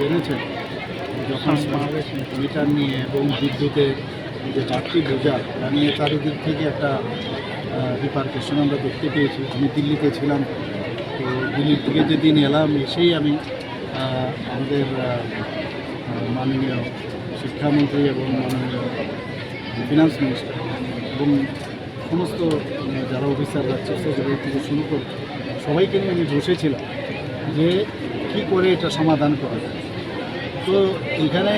জেনেছেন যখন মিটার নিয়ে এবং বিদ্যুতের যে চারটি বোঝা তা নিয়ে চারিদিক থেকে একটা রিপারকেশন আমরা দেখতে পেয়েছি। আমি দিল্লিতে ছিলাম, তো দিল্লির থেকে যেদিন এলাম এসেই আমি আমাদের মাননীয় শিক্ষামন্ত্রী এবং মাননীয় ফিনান্স মিনিস্টার এবং সমস্ত যারা অফিসাররা সেক্রেটারি থেকে শুরু করে সবাইকে নিয়ে আমি বসেছিলাম যে কী করে এটা সমাধান করা যায়। তো এখানে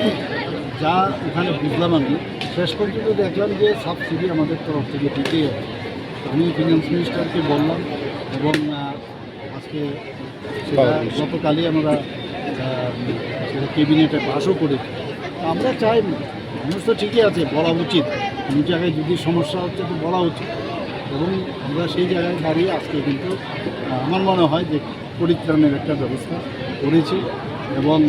যা ওখানে বুঝলাম আমি শেষ পর্যন্ত দেখলাম যে সাবসিডি আমাদের তরফ থেকে দিতেই হবে। আমি ফিনান্স মিনিস্টারকে বললাম এবং আজকে সেটা গতকালই আমরা সেটা ক্যাবিনেটে পাসও করেছি। আমরা চাই মানুষ তো ঠিকই আছে, বলা উচিত, কোনো জায়গায় যদি সমস্যা হচ্ছে তো বলা উচিত, এবং আমরা সেই জায়গায় দাঁড়িয়ে আজকে কিন্তু আমার মনে হয় যে পরিত্রাণের একটা ব্যবস্থা করেছি এবং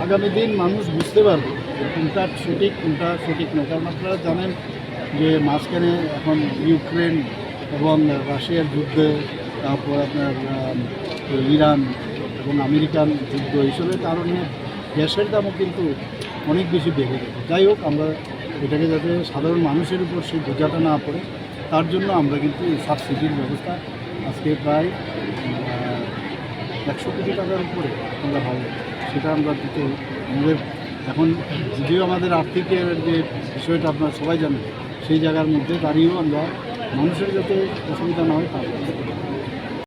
আগামী দিন মানুষ বুঝতে পারবে কোনটা সঠিক নয়। কারণ আপনারা জানেন যে মাঝখানে এখন ইউক্রেন এবং রাশিয়ার যুদ্ধে, তারপর আপনার ইরান এবং আমেরিকান যুদ্ধ, এইসবের কারণে গ্যাসের দামও কিন্তু অনেক বেশি বেড়ে গেছে। যাই হোক, আমরা এটাকে যাতে সাধারণ মানুষের উপর সেই বোঝাটা না পড়ে তার জন্য আমরা কিন্তু এই সাবসিডির ব্যবস্থা আজকে প্রায় 100 কোটি টাকার উপরে আমরা হবে সেটা আমরা দিতে আমাদের এখন যদিও আমাদের আর্থিকের যে বিষয়টা আপনারা সবাই জানেন, সেই জায়গার মধ্যে দাঁড়িয়েও আমরা মানুষের যাতে অসুবিধা না হয় তার